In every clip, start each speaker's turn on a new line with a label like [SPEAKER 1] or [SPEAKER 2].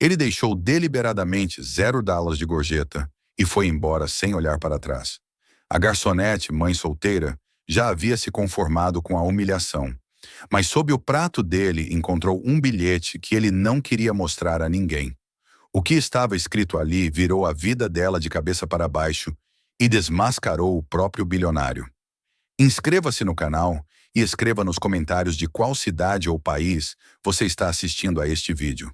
[SPEAKER 1] Ele deixou deliberadamente $0 de gorjeta e foi embora sem olhar para trás. A garçonete, mãe solteira, já havia se conformado com a humilhação, mas sob o prato dele encontrou um bilhete que ele não queria mostrar a ninguém. O que estava escrito ali virou a vida dela de cabeça para baixo e desmascarou o próprio bilionário. Inscreva-se no canal e escreva nos comentários de qual cidade ou país você está assistindo a este vídeo.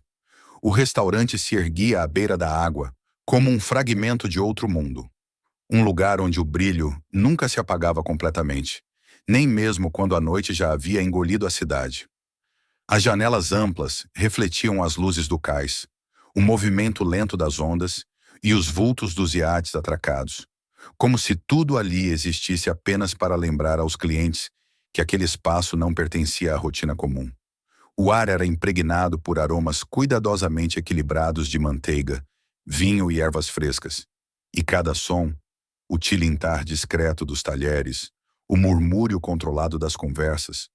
[SPEAKER 1] O restaurante se erguia à beira da água, como um fragmento de outro mundo. Um lugar onde o brilho nunca se apagava completamente, nem mesmo quando a noite já havia engolido a cidade. As janelas amplas refletiam as luzes do cais, o movimento lento das ondas e os vultos dos iates atracados, como se tudo ali existisse apenas para lembrar aos clientes que aquele espaço não pertencia à rotina comum. O ar era impregnado por aromas cuidadosamente equilibrados de manteiga, vinho e ervas frescas, e cada som, o tilintar discreto dos talheres, o murmúrio controlado das conversas,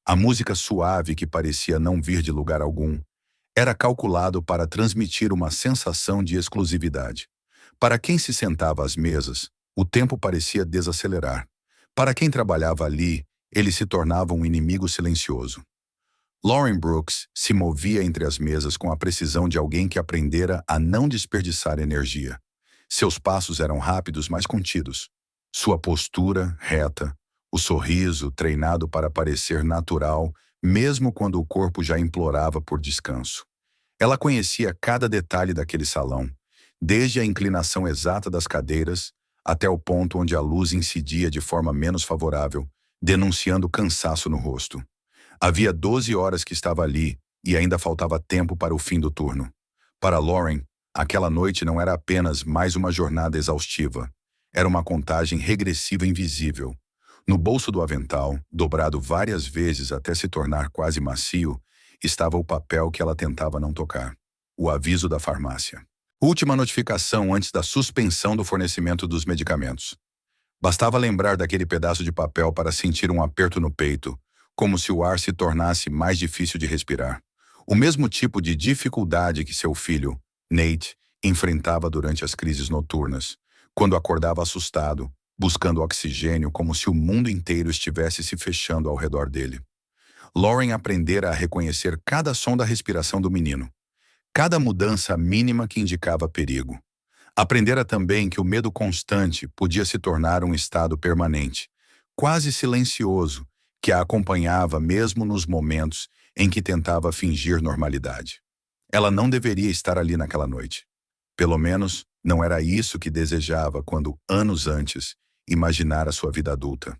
[SPEAKER 1] a música suave que parecia não vir de lugar algum, era calculado para transmitir uma sensação de exclusividade. Para quem se sentava às mesas, o tempo parecia desacelerar. Para quem trabalhava ali, ele se tornava um inimigo silencioso. Lauren Brooks se movia entre as mesas com a precisão de alguém que aprendera a não desperdiçar energia. Seus passos eram rápidos, mas contidos. Sua postura, reta, o sorriso, treinado para parecer natural, mesmo quando o corpo já implorava por descanso. Ela conhecia cada detalhe daquele salão, desde a inclinação exata das cadeiras até o ponto onde a luz incidia de forma menos favorável, denunciando cansaço no rosto. Havia 12 horas que estava ali e ainda faltava tempo para o fim do turno. Para Lauren, aquela noite não era apenas mais uma jornada exaustiva. Era uma contagem regressiva invisível. No bolso do avental, dobrado várias vezes até se tornar quase macio, estava o papel que ela tentava não tocar. O aviso da farmácia. Última notificação antes da suspensão do fornecimento dos medicamentos. Bastava lembrar daquele pedaço de papel para sentir um aperto no peito, como se o ar se tornasse mais difícil de respirar. O mesmo tipo de dificuldade que seu filho, Nate, enfrentava durante as crises noturnas, quando acordava assustado, buscando oxigênio como se o mundo inteiro estivesse se fechando ao redor dele. Lauren aprendera a reconhecer cada som da respiração do menino, cada mudança mínima que indicava perigo. Aprendera também que o medo constante podia se tornar um estado permanente, quase silencioso, que a acompanhava mesmo nos momentos em que tentava fingir normalidade. Ela não deveria estar ali naquela noite. Pelo menos, não era isso que desejava quando, anos antes, imaginara sua vida adulta.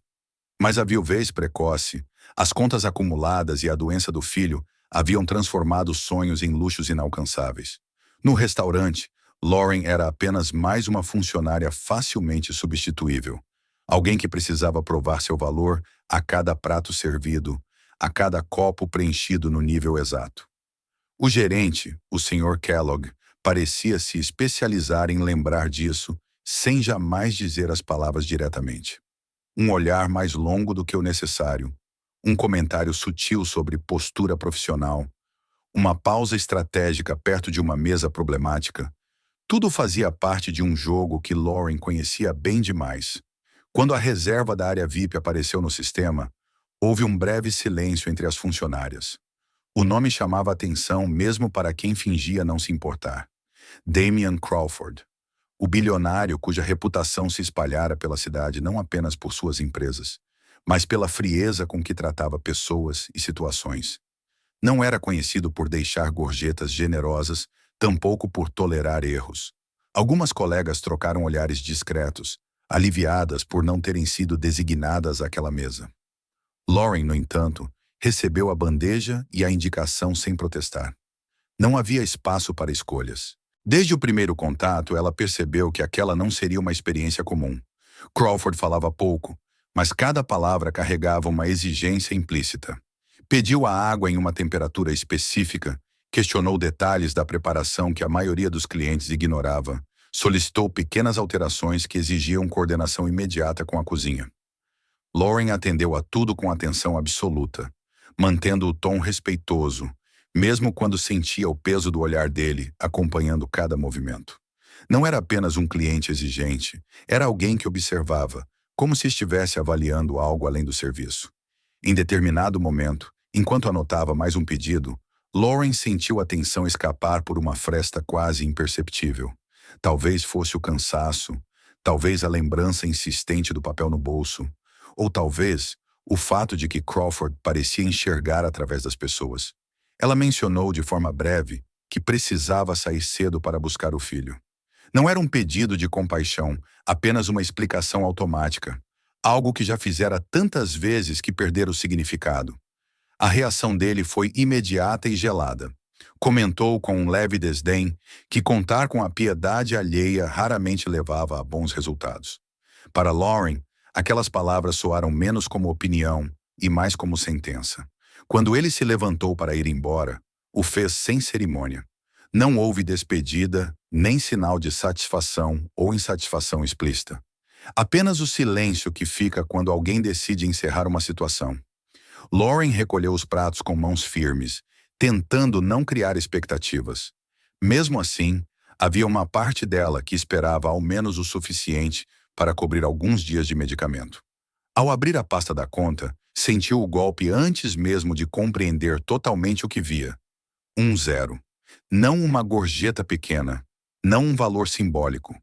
[SPEAKER 1] Mas a viuvez precoce, as contas acumuladas e a doença do filho haviam transformado os sonhos em luxos inalcançáveis. No restaurante, Lauren era apenas mais uma funcionária facilmente substituível. Alguém que precisava provar seu valor a cada prato servido, a cada copo preenchido no nível exato. O gerente, o Sr. Kellogg, parecia se especializar em lembrar disso, sem jamais dizer as palavras diretamente. Um olhar mais longo do que o necessário, um comentário sutil sobre postura profissional, uma pausa estratégica perto de uma mesa problemática, tudo fazia parte de um jogo que Lauren conhecia bem demais. Quando a reserva da área VIP apareceu no sistema, houve um breve silêncio entre as funcionárias. O nome chamava a atenção mesmo para quem fingia não se importar. Damian Crawford, o bilionário cuja reputação se espalhara pela cidade não apenas por suas empresas, mas pela frieza com que tratava pessoas e situações. Não era conhecido por deixar gorjetas generosas, tampouco por tolerar erros. Algumas colegas trocaram olhares discretos, aliviadas por não terem sido designadas àquela mesa. Lauren, no entanto, recebeu a bandeja e a indicação sem protestar. Não havia espaço para escolhas. Desde o primeiro contato, ela percebeu que aquela não seria uma experiência comum. Crawford falava pouco, mas cada palavra carregava uma exigência implícita. Pediu a água em uma temperatura específica, questionou detalhes da preparação que a maioria dos clientes ignorava, solicitou pequenas alterações que exigiam coordenação imediata com a cozinha. Lauren atendeu a tudo com atenção absoluta, mantendo o tom respeitoso, mesmo quando sentia o peso do olhar dele acompanhando cada movimento. Não era apenas um cliente exigente, era alguém que observava, como se estivesse avaliando algo além do serviço. Em determinado momento, enquanto anotava mais um pedido, Lauren sentiu a tensão escapar por uma fresta quase imperceptível. Talvez fosse o cansaço, talvez a lembrança insistente do papel no bolso, ou talvez o fato de que Crawford parecia enxergar através das pessoas. Ela mencionou de forma breve que precisava sair cedo para buscar o filho. Não era um pedido de compaixão, apenas uma explicação automática. Algo que já fizera tantas vezes que perdera o significado. A reação dele foi imediata e gelada. Comentou com um leve desdém que contar com a piedade alheia raramente levava a bons resultados. Para Lauren, aquelas palavras soaram menos como opinião e mais como sentença. Quando ele se levantou para ir embora, o fez sem cerimônia. Não houve despedida, nem sinal de satisfação ou insatisfação explícita. Apenas o silêncio que fica quando alguém decide encerrar uma situação. Lauren recolheu os pratos com mãos firmes, tentando não criar expectativas. Mesmo assim, havia uma parte dela que esperava ao menos o suficiente para cobrir alguns dias de medicamento. Ao abrir a pasta da conta, sentiu o golpe antes mesmo de compreender totalmente o que via. 0. Não uma gorjeta pequena, não um valor simbólico.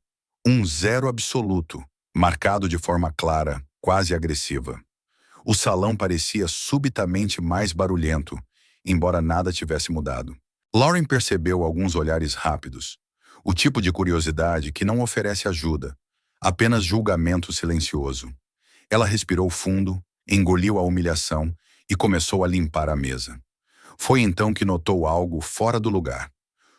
[SPEAKER 1] 0 absoluto, marcado de forma clara, quase agressiva. O salão parecia subitamente mais barulhento, embora nada tivesse mudado. Lauren percebeu alguns olhares rápidos, o tipo de curiosidade que não oferece ajuda, apenas julgamento silencioso. Ela respirou fundo, engoliu a humilhação e começou a limpar a mesa. Foi então que notou algo fora do lugar.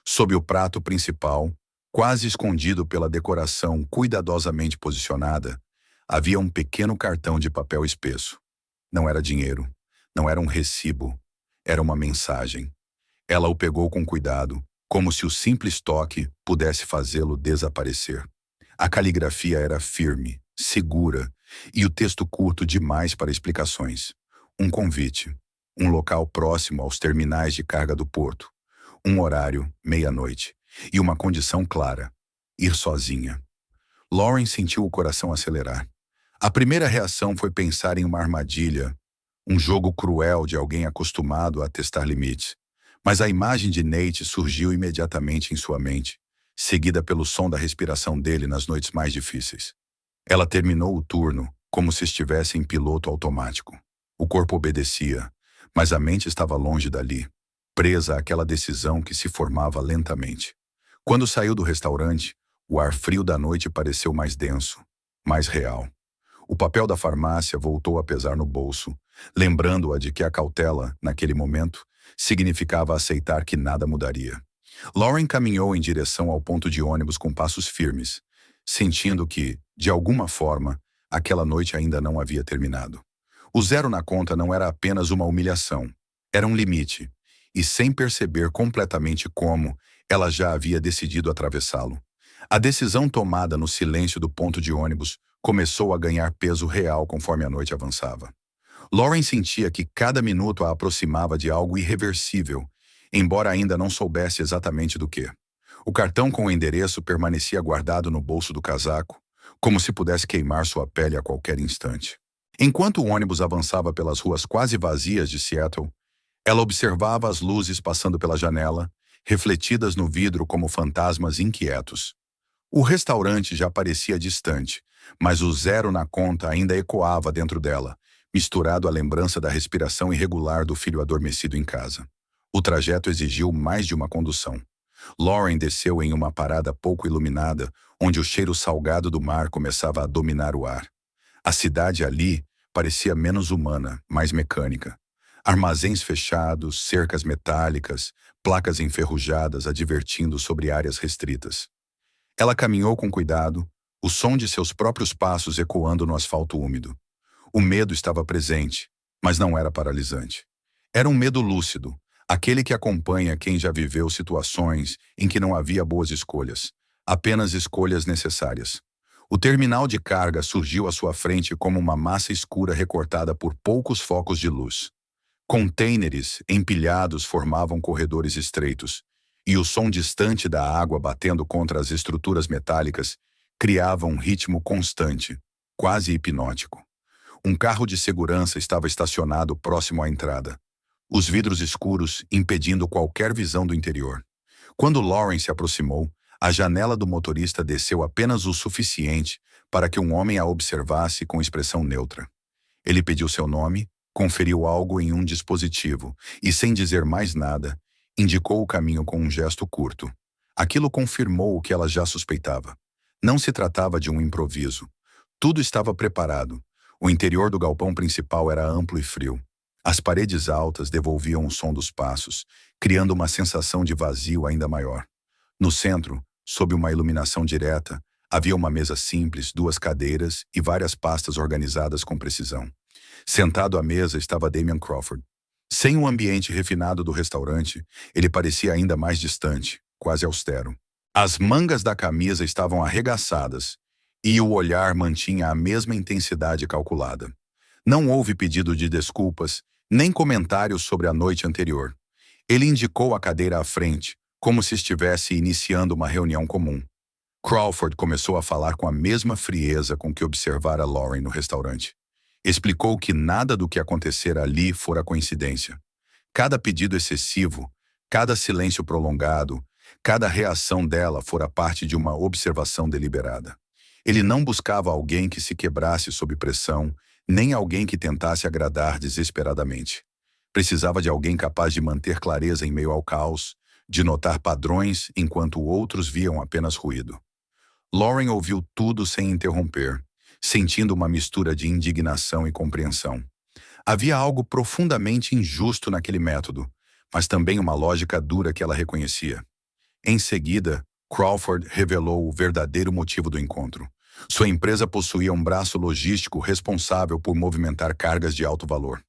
[SPEAKER 1] Sob o prato principal, quase escondido pela decoração cuidadosamente posicionada, havia um pequeno cartão de papel espesso. Não era dinheiro, não era um recibo, era uma mensagem. Ela o pegou com cuidado, como se o simples toque pudesse fazê-lo desaparecer. A caligrafia era firme, segura, e o texto curto demais para explicações. Um convite, um local próximo aos terminais de carga do porto, um horário, meia-noite, e uma condição clara: ir sozinha. Lauren sentiu o coração acelerar. A primeira reação foi pensar em uma armadilha, um jogo cruel de alguém acostumado a testar limites. Mas a imagem de Nate surgiu imediatamente em sua mente, seguida pelo som da respiração dele nas noites mais difíceis. Ela terminou o turno como se estivesse em piloto automático. O corpo obedecia, mas a mente estava longe dali, presa àquela decisão que se formava lentamente. Quando saiu do restaurante, o ar frio da noite pareceu mais denso, mais real. O papel da farmácia voltou a pesar no bolso, lembrando-a de que a cautela, naquele momento, significava aceitar que nada mudaria. Lauren caminhou em direção ao ponto de ônibus com passos firmes, sentindo que, de alguma forma, aquela noite ainda não havia terminado. O 0 na conta não era apenas uma humilhação, era um limite, e sem perceber completamente como, ela já havia decidido atravessá-lo. A decisão tomada no silêncio do ponto de ônibus começou a ganhar peso real conforme a noite avançava. Lauren sentia que cada minuto a aproximava de algo irreversível, embora ainda não soubesse exatamente do que. O cartão com o endereço permanecia guardado no bolso do casaco, como se pudesse queimar sua pele a qualquer instante. Enquanto o ônibus avançava pelas ruas quase vazias de Seattle, ela observava as luzes passando pela janela, refletidas no vidro como fantasmas inquietos. O restaurante já parecia distante, mas o 0 na conta ainda ecoava dentro dela, misturado à lembrança da respiração irregular do filho adormecido em casa. O trajeto exigiu mais de uma condução. Lauren desceu em uma parada pouco iluminada, onde o cheiro salgado do mar começava a dominar o ar. A cidade ali parecia menos humana, mais mecânica. Armazéns fechados, cercas metálicas, placas enferrujadas advertindo sobre áreas restritas. Ela caminhou com cuidado, o som de seus próprios passos ecoando no asfalto úmido. O medo estava presente, mas não era paralisante. Era um medo lúcido, aquele que acompanha quem já viveu situações em que não havia boas escolhas, apenas escolhas necessárias. O terminal de carga surgiu à sua frente como uma massa escura recortada por poucos focos de luz. Contêineres empilhados formavam corredores estreitos, e o som distante da água batendo contra as estruturas metálicas criava um ritmo constante, quase hipnótico. Um carro de segurança estava estacionado próximo à entrada, os vidros escuros impedindo qualquer visão do interior. Quando Lauren se aproximou, a janela do motorista desceu apenas o suficiente para que um homem a observasse com expressão neutra. Ele pediu seu nome, conferiu algo em um dispositivo e, sem dizer mais nada, indicou o caminho com um gesto curto. Aquilo confirmou o que ela já suspeitava. Não se tratava de um improviso. Tudo estava preparado. O interior do galpão principal era amplo e frio. As paredes altas devolviam o som dos passos, criando uma sensação de vazio ainda maior. No centro, sob uma iluminação direta, havia uma mesa simples, 2 cadeiras e várias pastas organizadas com precisão. Sentado à mesa estava Damian Crawford. Sem o ambiente refinado do restaurante, ele parecia ainda mais distante, quase austero. As mangas da camisa estavam arregaçadas e o olhar mantinha a mesma intensidade calculada. Não houve pedido de desculpas, nem comentários sobre a noite anterior. Ele indicou a cadeira à frente, como se estivesse iniciando uma reunião comum. Crawford começou a falar com a mesma frieza com que observara Lauren no restaurante. Explicou que nada do que acontecera ali fora coincidência. Cada pedido excessivo, cada silêncio prolongado, cada reação dela fora parte de uma observação deliberada. Ele não buscava alguém que se quebrasse sob pressão, nem alguém que tentasse agradar desesperadamente. Precisava de alguém capaz de manter clareza em meio ao caos, de notar padrões enquanto outros viam apenas ruído. Lauren ouviu tudo sem interromper, sentindo uma mistura de indignação e compreensão. Havia algo profundamente injusto naquele método, mas também uma lógica dura que ela reconhecia. Em seguida, Crawford revelou o verdadeiro motivo do encontro. Sua empresa possuía um braço logístico responsável por movimentar cargas de alto valor.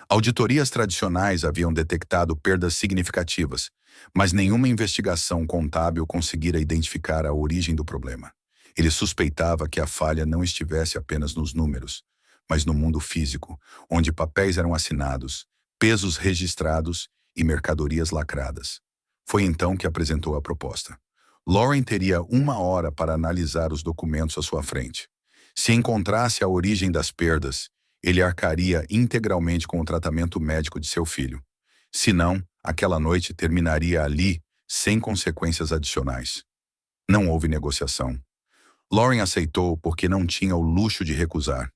[SPEAKER 1] Auditorias tradicionais haviam detectado perdas significativas, mas nenhuma investigação contábil conseguira identificar a origem do problema. Ele suspeitava que a falha não estivesse apenas nos números, mas no mundo físico, onde papéis eram assinados, pesos registrados e mercadorias lacradas. Foi então que apresentou a proposta. Lauren teria 1 hora para analisar os documentos à sua frente. Se encontrasse a origem das perdas, ele arcaria integralmente com o tratamento médico de seu filho. Se não, aquela noite terminaria ali, sem consequências adicionais. Não houve negociação. Lauren aceitou porque não tinha o luxo de recusar.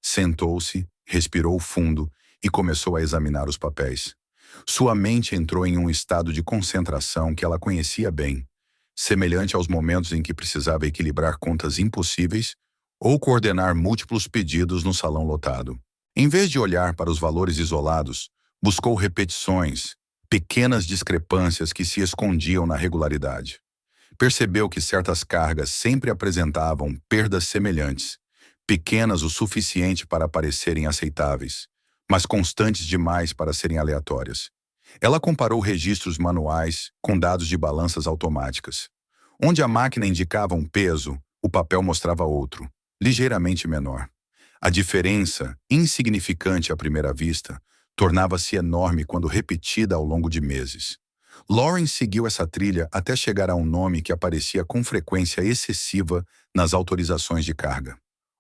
[SPEAKER 1] Sentou-se, respirou fundo e começou a examinar os papéis. Sua mente entrou em um estado de concentração que ela conhecia bem, semelhante aos momentos em que precisava equilibrar contas impossíveis ou coordenar múltiplos pedidos no salão lotado. Em vez de olhar para os valores isolados, buscou repetições, pequenas discrepâncias que se escondiam na regularidade. Percebeu que certas cargas sempre apresentavam perdas semelhantes, pequenas o suficiente para parecerem aceitáveis, mas constantes demais para serem aleatórias. Ela comparou registros manuais com dados de balanças automáticas. Onde a máquina indicava um peso, o papel mostrava outro, ligeiramente menor. A diferença, insignificante à primeira vista, tornava-se enorme quando repetida ao longo de meses. Lauren seguiu essa trilha até chegar a um nome que aparecia com frequência excessiva nas autorizações de carga.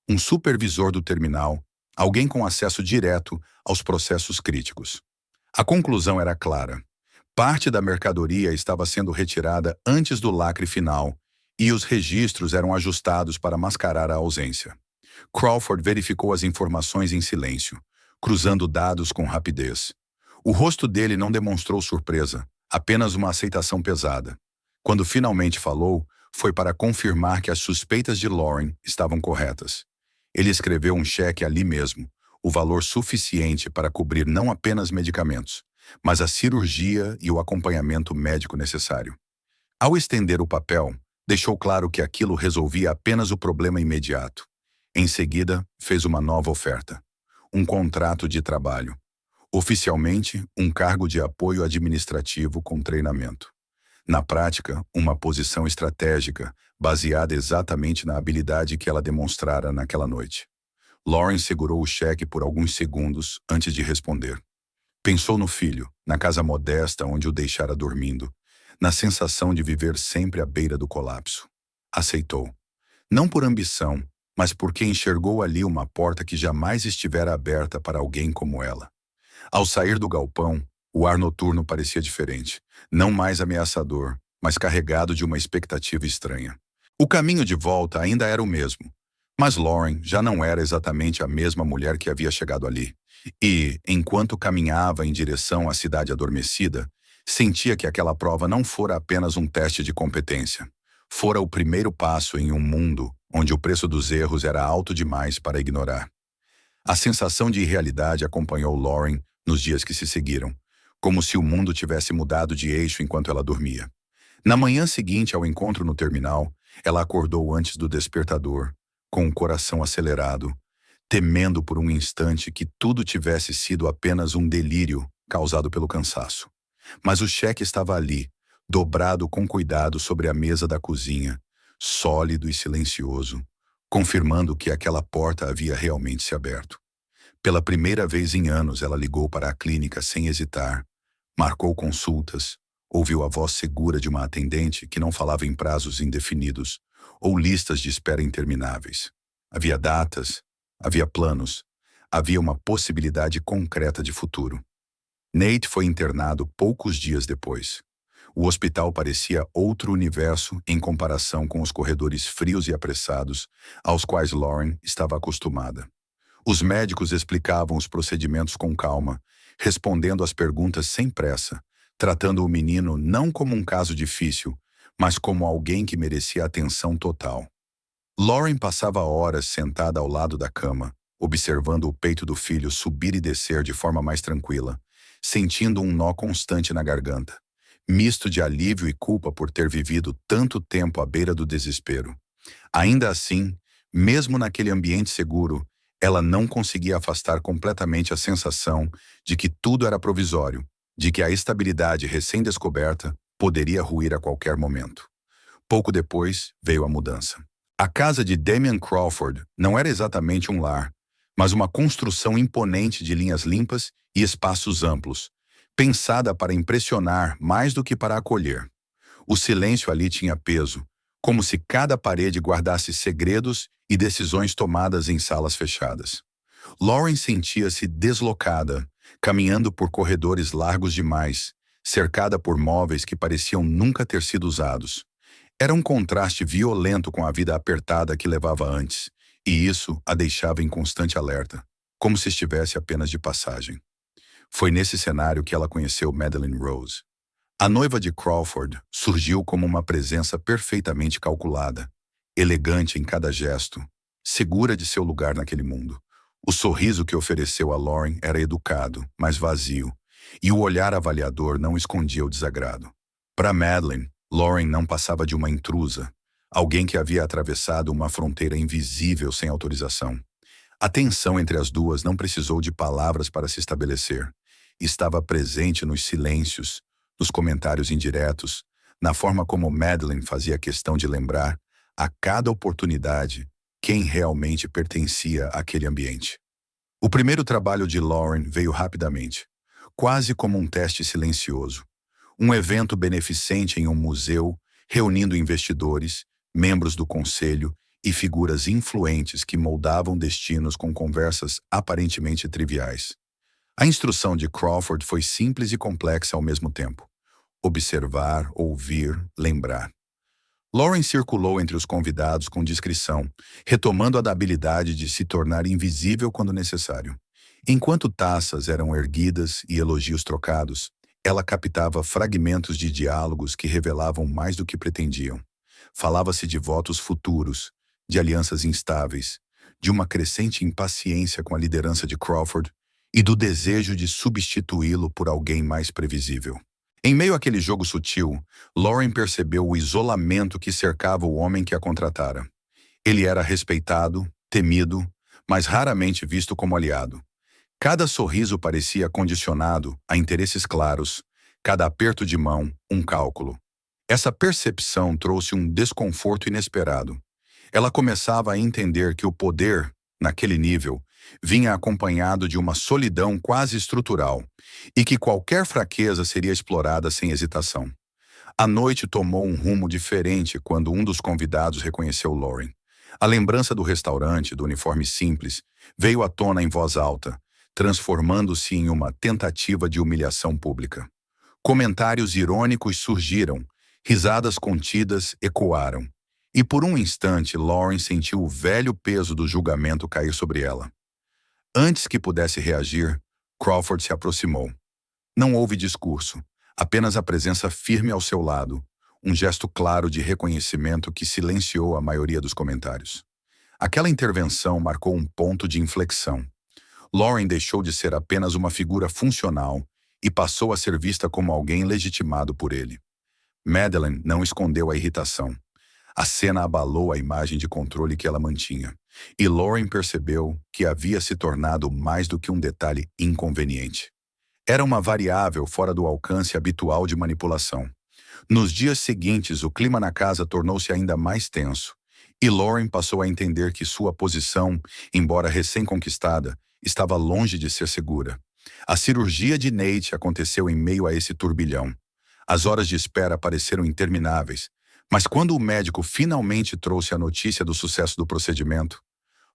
[SPEAKER 1] Um supervisor do terminal, alguém com acesso direto aos processos críticos. A conclusão era clara. Parte da mercadoria estava sendo retirada antes do lacre final e os registros eram ajustados para mascarar a ausência. Crawford verificou as informações em silêncio, cruzando dados com rapidez. O rosto dele não demonstrou surpresa, apenas uma aceitação pesada. Quando finalmente falou, foi para confirmar que as suspeitas de Lauren estavam corretas. Ele escreveu um cheque ali mesmo, o valor suficiente para cobrir não apenas medicamentos, mas a cirurgia e o acompanhamento médico necessário. Ao estender o papel, deixou claro que aquilo resolvia apenas o problema imediato. Em seguida, fez uma nova oferta. Um contrato de trabalho. Oficialmente, um cargo de apoio administrativo com treinamento. Na prática, uma posição estratégica, baseada exatamente na habilidade que ela demonstrara naquela noite. Lauren segurou o cheque por alguns segundos antes de responder. Pensou no filho, na casa modesta onde o deixara dormindo, na sensação de viver sempre à beira do colapso. Aceitou. Não por ambição, mas porque enxergou ali uma porta que jamais estivera aberta para alguém como ela. Ao sair do galpão, o ar noturno parecia diferente, não mais ameaçador, mas carregado de uma expectativa estranha. O caminho de volta ainda era o mesmo, mas Lauren já não era exatamente a mesma mulher que havia chegado ali. E, enquanto caminhava em direção à cidade adormecida, sentia que aquela prova não fora apenas um teste de competência. Fora o primeiro passo em um mundo onde o preço dos erros era alto demais para ignorar. A sensação de irrealidade acompanhou Lauren nos dias que se seguiram, como se o mundo tivesse mudado de eixo enquanto ela dormia. Na manhã seguinte ao encontro no terminal, ela acordou antes do despertador, com o coração acelerado, temendo por um instante que tudo tivesse sido apenas um delírio causado pelo cansaço. Mas o cheque estava ali, dobrado com cuidado sobre a mesa da cozinha, sólido e silencioso, confirmando que aquela porta havia realmente se aberto. Pela primeira vez em anos, ela ligou para a clínica sem hesitar, marcou consultas, ouviu a voz segura de uma atendente que não falava em prazos indefinidos ou listas de espera intermináveis. Havia datas, havia planos, havia uma possibilidade concreta de futuro. Nate foi internado poucos dias depois. O hospital parecia outro universo em comparação com os corredores frios e apressados aos quais Lauren estava acostumada. Os médicos explicavam os procedimentos com calma, respondendo às perguntas sem pressa, tratando o menino não como um caso difícil, mas como alguém que merecia atenção total. Lauren passava horas sentada ao lado da cama, observando o peito do filho subir e descer de forma mais tranquila, sentindo um nó constante na garganta, misto de alívio e culpa por ter vivido tanto tempo à beira do desespero. Ainda assim, mesmo naquele ambiente seguro, ela não conseguia afastar completamente a sensação de que tudo era provisório, de que a estabilidade recém-descoberta poderia ruir a qualquer momento. Pouco depois, veio a mudança. A casa de Damian Crawford não era exatamente um lar, mas uma construção imponente de linhas limpas e espaços amplos, pensada para impressionar mais do que para acolher. O silêncio ali tinha peso, como se cada parede guardasse segredos e decisões tomadas em salas fechadas. Lauren sentia-se deslocada, caminhando por corredores largos demais, cercada por móveis que pareciam nunca ter sido usados. Era um contraste violento com a vida apertada que levava antes, e isso a deixava em constante alerta, como se estivesse apenas de passagem. Foi nesse cenário que ela conheceu Madeline Rose. A noiva de Crawford surgiu como uma presença perfeitamente calculada, elegante em cada gesto, segura de seu lugar naquele mundo. O sorriso que ofereceu a Lauren era educado, mas vazio, e o olhar avaliador não escondia o desagrado. Para Madeline, Lauren não passava de uma intrusa, alguém que havia atravessado uma fronteira invisível sem autorização. A tensão entre as duas não precisou de palavras para se estabelecer. Estava presente nos silêncios, nos comentários indiretos, na forma como Madeline fazia questão de lembrar, a cada oportunidade, quem realmente pertencia àquele ambiente. O primeiro trabalho de Lauren veio rapidamente, quase como um teste silencioso. Um evento beneficente em um museu, reunindo investidores, membros do conselho e figuras influentes que moldavam destinos com conversas aparentemente triviais. A instrução de Crawford foi simples e complexa ao mesmo tempo. Observar, ouvir, lembrar. Lauren circulou entre os convidados com discrição, retomando a habilidade de se tornar invisível quando necessário. Enquanto taças eram erguidas e elogios trocados, ela captava fragmentos de diálogos que revelavam mais do que pretendiam. Falava-se de votos futuros, de alianças instáveis, de uma crescente impaciência com a liderança de Crawford e do desejo de substituí-lo por alguém mais previsível. Em meio àquele jogo sutil, Lauren percebeu o isolamento que cercava o homem que a contratara. Ele era respeitado, temido, mas raramente visto como aliado. Cada sorriso parecia condicionado a interesses claros, cada aperto de mão, um cálculo. Essa percepção trouxe um desconforto inesperado. Ela começava a entender que o poder, naquele nível, vinha acompanhado de uma solidão quase estrutural e que qualquer fraqueza seria explorada sem hesitação. A noite tomou um rumo diferente quando um dos convidados reconheceu Lauren. A lembrança do restaurante, do uniforme simples, veio à tona em voz alta, transformando-se em uma tentativa de humilhação pública. Comentários irônicos surgiram, risadas contidas ecoaram. E por um instante, Lauren sentiu o velho peso do julgamento cair sobre ela. Antes que pudesse reagir, Crawford se aproximou. Não houve discurso, apenas a presença firme ao seu lado, um gesto claro de reconhecimento que silenciou a maioria dos comentários. Aquela intervenção marcou um ponto de inflexão. Lauren deixou de ser apenas uma figura funcional e passou a ser vista como alguém legitimado por ele. Madeleine não escondeu a irritação. A cena abalou a imagem de controle que ela mantinha, e Lauren percebeu que havia se tornado mais do que um detalhe inconveniente. Era uma variável fora do alcance habitual de manipulação. Nos dias seguintes, o clima na casa tornou-se ainda mais tenso, e Lauren passou a entender que sua posição, embora recém-conquistada, estava longe de ser segura. A cirurgia de Nate aconteceu em meio a esse turbilhão. As horas de espera pareceram intermináveis, mas quando o médico finalmente trouxe a notícia do sucesso do procedimento,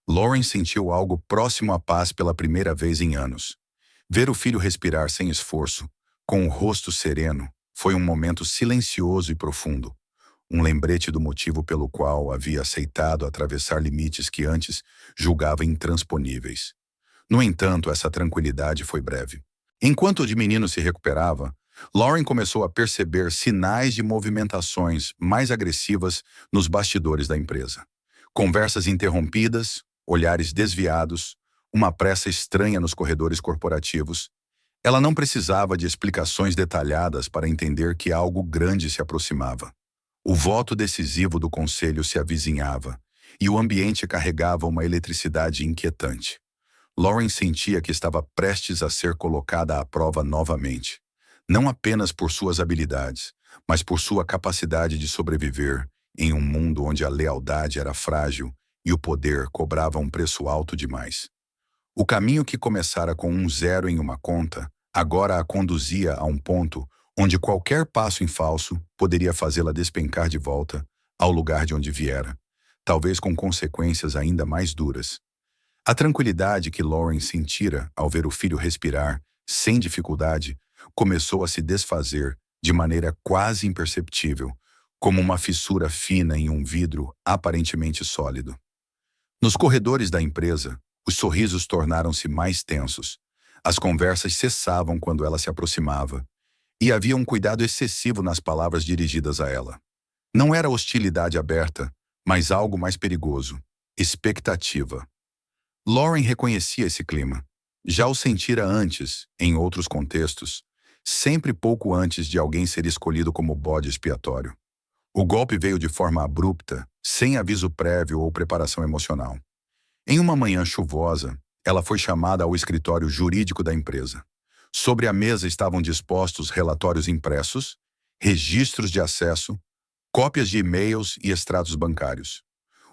[SPEAKER 1] Lauren sentiu algo próximo à paz pela primeira vez em anos. Ver o filho respirar sem esforço, com o rosto sereno, foi um momento silencioso e profundo. Um lembrete do motivo pelo qual havia aceitado atravessar limites que antes julgava intransponíveis. No entanto, essa tranquilidade foi breve. Enquanto o menino se recuperava, Lauren começou a perceber sinais de movimentações mais agressivas nos bastidores da empresa. Conversas interrompidas, olhares desviados, uma pressa estranha nos corredores corporativos. Ela não precisava de explicações detalhadas para entender que algo grande se aproximava. O voto decisivo do conselho se avizinhava, e o ambiente carregava uma eletricidade inquietante. Lauren sentia que estava prestes a ser colocada à prova novamente. Não apenas por suas habilidades, mas por sua capacidade de sobreviver em um mundo onde a lealdade era frágil e o poder cobrava um preço alto demais. O caminho que começara com um zero em uma conta, agora a conduzia a um ponto onde qualquer passo em falso poderia fazê-la despencar de volta ao lugar de onde viera, talvez com consequências ainda mais duras. A tranquilidade que Lauren sentira ao ver o filho respirar, sem dificuldade, começou a se desfazer de maneira quase imperceptível, como uma fissura fina em um vidro aparentemente sólido. Nos corredores da empresa, os sorrisos tornaram-se mais tensos. As conversas cessavam quando ela se aproximava, e havia um cuidado excessivo nas palavras dirigidas a ela. Não era hostilidade aberta, mas algo mais perigoso: expectativa. Lauren reconhecia esse clima. Já o sentira antes, em outros contextos, sempre pouco antes de alguém ser escolhido como bode expiatório. O golpe veio de forma abrupta, sem aviso prévio ou preparação emocional. Em uma manhã chuvosa, ela foi chamada ao escritório jurídico da empresa. Sobre a mesa estavam dispostos relatórios impressos, registros de acesso, cópias de e-mails e extratos bancários.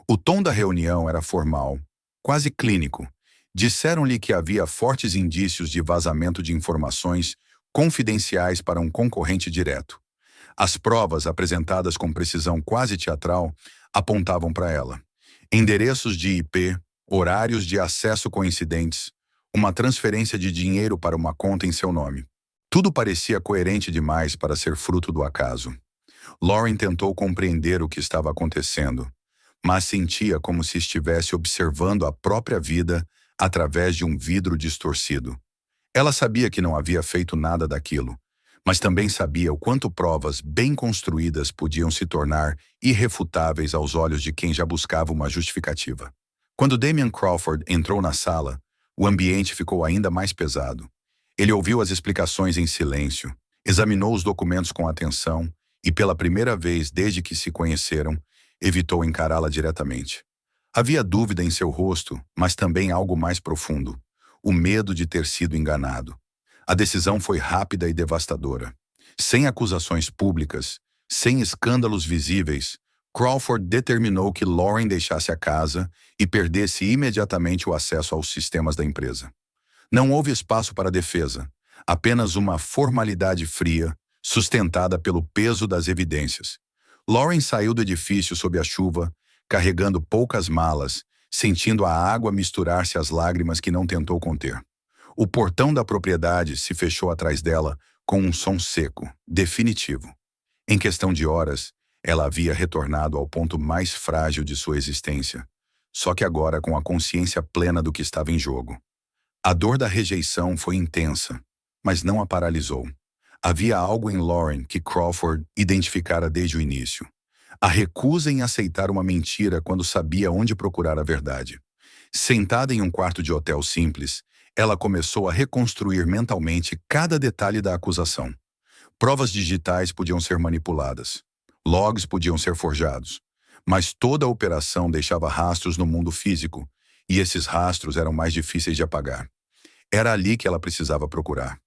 [SPEAKER 1] O tom da reunião era formal, quase clínico. Disseram-lhe que havia fortes indícios de vazamento de informações confidenciais para um concorrente direto. As provas, apresentadas com precisão quase teatral, apontavam para ela. Endereços de IP, horários de acesso coincidentes, uma transferência de dinheiro para uma conta em seu nome. Tudo parecia coerente demais para ser fruto do acaso. Lauren tentou compreender o que estava acontecendo, mas sentia como se estivesse observando a própria vida através de um vidro distorcido. Ela sabia que não havia feito nada daquilo, mas também sabia o quanto provas bem construídas podiam se tornar irrefutáveis aos olhos de quem já buscava uma justificativa. Quando Damian Crawford entrou na sala, o ambiente ficou ainda mais pesado. Ele ouviu as explicações em silêncio, examinou os documentos com atenção e, pela primeira vez desde que se conheceram, evitou encará-la diretamente. Havia dúvida em seu rosto, mas também algo mais profundo: o medo de ter sido enganado. A decisão foi rápida e devastadora. Sem acusações públicas, sem escândalos visíveis, Crawford determinou que Lauren deixasse a casa e perdesse imediatamente o acesso aos sistemas da empresa. Não houve espaço para defesa, apenas uma formalidade fria, sustentada pelo peso das evidências. Lauren saiu do edifício sob a chuva, carregando poucas malas, sentindo a água misturar-se às lágrimas que não tentou conter. O portão da propriedade se fechou atrás dela com um som seco, definitivo. Em questão de horas, ela havia retornado ao ponto mais frágil de sua existência, só que agora com a consciência plena do que estava em jogo. A dor da rejeição foi intensa, mas não a paralisou. Havia algo em Lauren que Crawford identificara desde o início. A recusa em aceitar uma mentira quando sabia onde procurar a verdade. Sentada em um quarto de hotel simples, ela começou a reconstruir mentalmente cada detalhe da acusação. Provas digitais podiam ser manipuladas. Logs podiam ser forjados. Mas toda a operação deixava rastros no mundo físico, e esses rastros eram mais difíceis de apagar. Era ali que ela precisava procurar.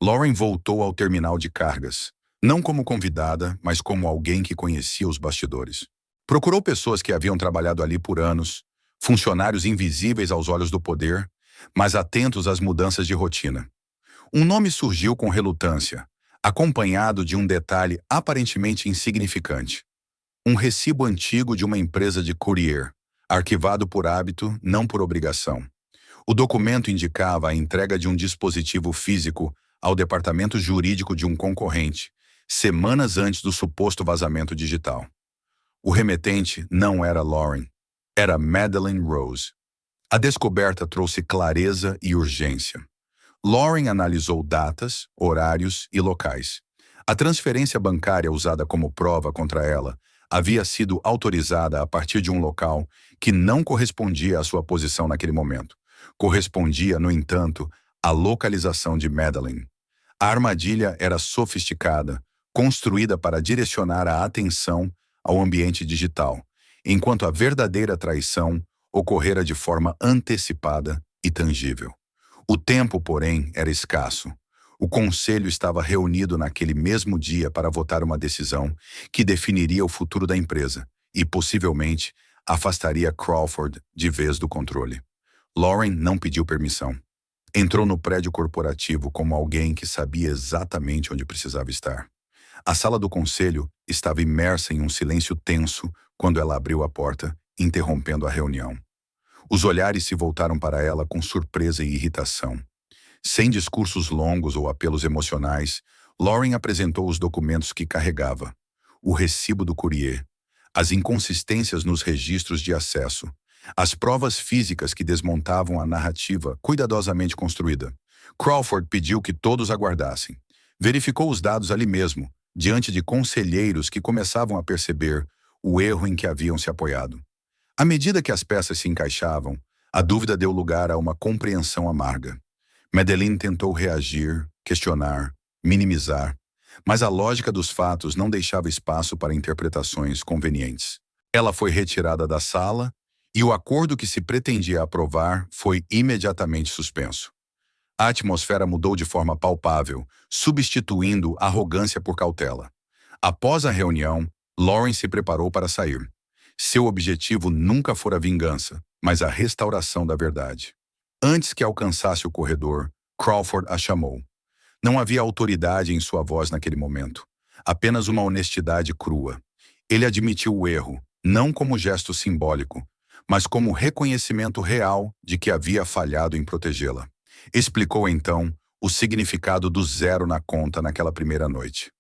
[SPEAKER 1] Lauren voltou ao terminal de cargas, não como convidada, mas como alguém que conhecia os bastidores. Procurou pessoas que haviam trabalhado ali por anos, funcionários invisíveis aos olhos do poder, mas atentos às mudanças de rotina. Um nome surgiu com relutância, acompanhado de um detalhe aparentemente insignificante. Um recibo antigo de uma empresa de courier, arquivado por hábito, não por obrigação. O documento indicava a entrega de um dispositivo físico ao departamento jurídico de um concorrente, semanas antes do suposto vazamento digital. O remetente não era Lauren, era Madeleine Rose. A descoberta trouxe clareza e urgência. Lauren analisou datas, horários e locais. A transferência bancária usada como prova contra ela havia sido autorizada a partir de um local que não correspondia à sua posição naquele momento. Correspondia, no entanto, à localização de Madeleine. A armadilha era sofisticada, construída para direcionar a atenção ao ambiente digital, enquanto a verdadeira traição ocorrera de forma antecipada e tangível. O tempo, porém, era escasso. O conselho estava reunido naquele mesmo dia para votar uma decisão que definiria o futuro da empresa e, possivelmente, afastaria Crawford de vez do controle. Lauren não pediu permissão. Entrou no prédio corporativo como alguém que sabia exatamente onde precisava estar. A sala do conselho estava imersa em um silêncio tenso quando ela abriu a porta, interrompendo a reunião. Os olhares se voltaram para ela com surpresa e irritação. Sem discursos longos ou apelos emocionais, Lauren apresentou os documentos que carregava. O recibo do courier, as inconsistências nos registros de acesso, as provas físicas que desmontavam a narrativa cuidadosamente construída. Crawford pediu que todos aguardassem. Verificou os dados ali mesmo, diante de conselheiros que começavam a perceber o erro em que haviam se apoiado. À medida que as peças se encaixavam, a dúvida deu lugar a uma compreensão amarga. Madeleine tentou reagir, questionar, minimizar, mas a lógica dos fatos não deixava espaço para interpretações convenientes. Ela foi retirada da sala e o acordo que se pretendia aprovar foi imediatamente suspenso. A atmosfera mudou de forma palpável, substituindo arrogância por cautela. Após a reunião, Lauren se preparou para sair. Seu objetivo nunca fora vingança, mas a restauração da verdade. Antes que alcançasse o corredor, Crawford a chamou. Não havia autoridade em sua voz naquele momento, apenas uma honestidade crua. Ele admitiu o erro, não como gesto simbólico, mas como reconhecimento real de que havia falhado em protegê-la. Explicou então o significado do zero na conta naquela primeira noite.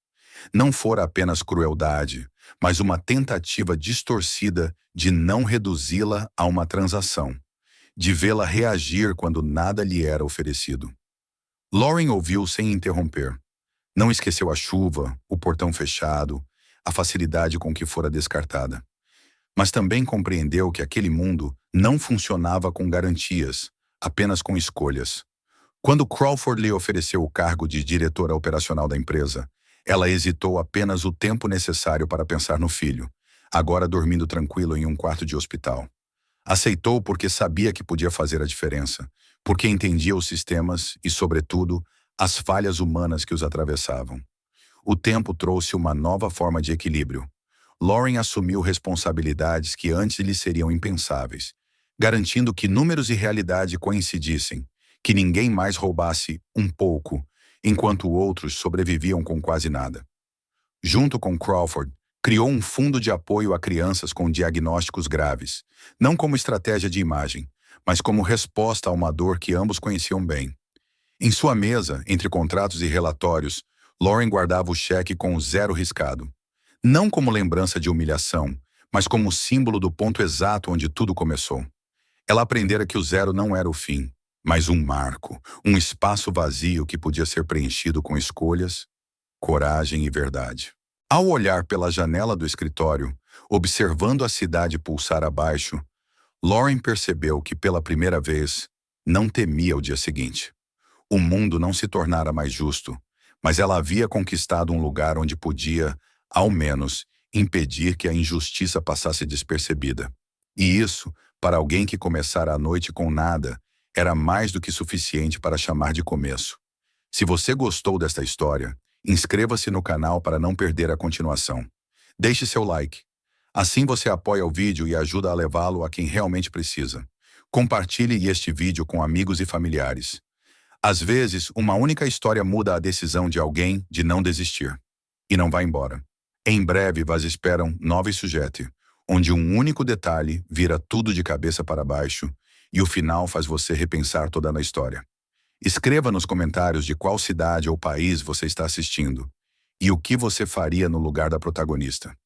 [SPEAKER 1] Não fora apenas crueldade, mas uma tentativa distorcida de não reduzi-la a uma transação, de vê-la reagir quando nada lhe era oferecido. Lauren ouviu sem interromper. Não esqueceu a chuva, o portão fechado, a facilidade com que fora descartada. Mas também compreendeu que aquele mundo não funcionava com garantias, apenas com escolhas. Quando Crawford lhe ofereceu o cargo de diretora operacional da empresa, ela hesitou apenas o tempo necessário para pensar no filho, agora dormindo tranquilo em um quarto de hospital. Aceitou porque sabia que podia fazer a diferença, porque entendia os sistemas e, sobretudo, as falhas humanas que os atravessavam. O tempo trouxe uma nova forma de equilíbrio. Lauren assumiu responsabilidades que antes lhe seriam impensáveis, garantindo que números e realidade coincidissem, que ninguém mais roubasse um pouco, enquanto outros sobreviviam com quase nada. Junto com Crawford, criou um fundo de apoio a crianças com diagnósticos graves, não como estratégia de imagem, mas como resposta a uma dor que ambos conheciam bem. Em sua mesa, entre contratos e relatórios, Lauren guardava o cheque com o zero riscado. Não como lembrança de humilhação, mas como símbolo do ponto exato onde tudo começou. Ela aprendera que o zero não era o fim, mas um marco, um espaço vazio que podia ser preenchido com escolhas, coragem e verdade. Ao olhar pela janela do escritório, observando a cidade pulsar abaixo, Lauren percebeu que, pela primeira vez, não temia o dia seguinte. O mundo não se tornara mais justo, mas ela havia conquistado um lugar onde podia, ao menos, impedir que a injustiça passasse despercebida. E isso, para alguém que começara a noite com nada, era mais do que suficiente para chamar de começo. Se você gostou desta história, inscreva-se no canal para não perder a continuação. Deixe seu like. Assim você apoia o vídeo e ajuda a levá-lo a quem realmente precisa. Compartilhe este vídeo com amigos e familiares. Às vezes, uma única história muda a decisão de alguém de não desistir. E não vai embora. Em breve vos esperam Nove Sujete, onde um único detalhe vira tudo de cabeça para baixo e o final faz você repensar toda a história. Escreva nos comentários de qual cidade ou país você está assistindo e o que você faria no lugar da protagonista.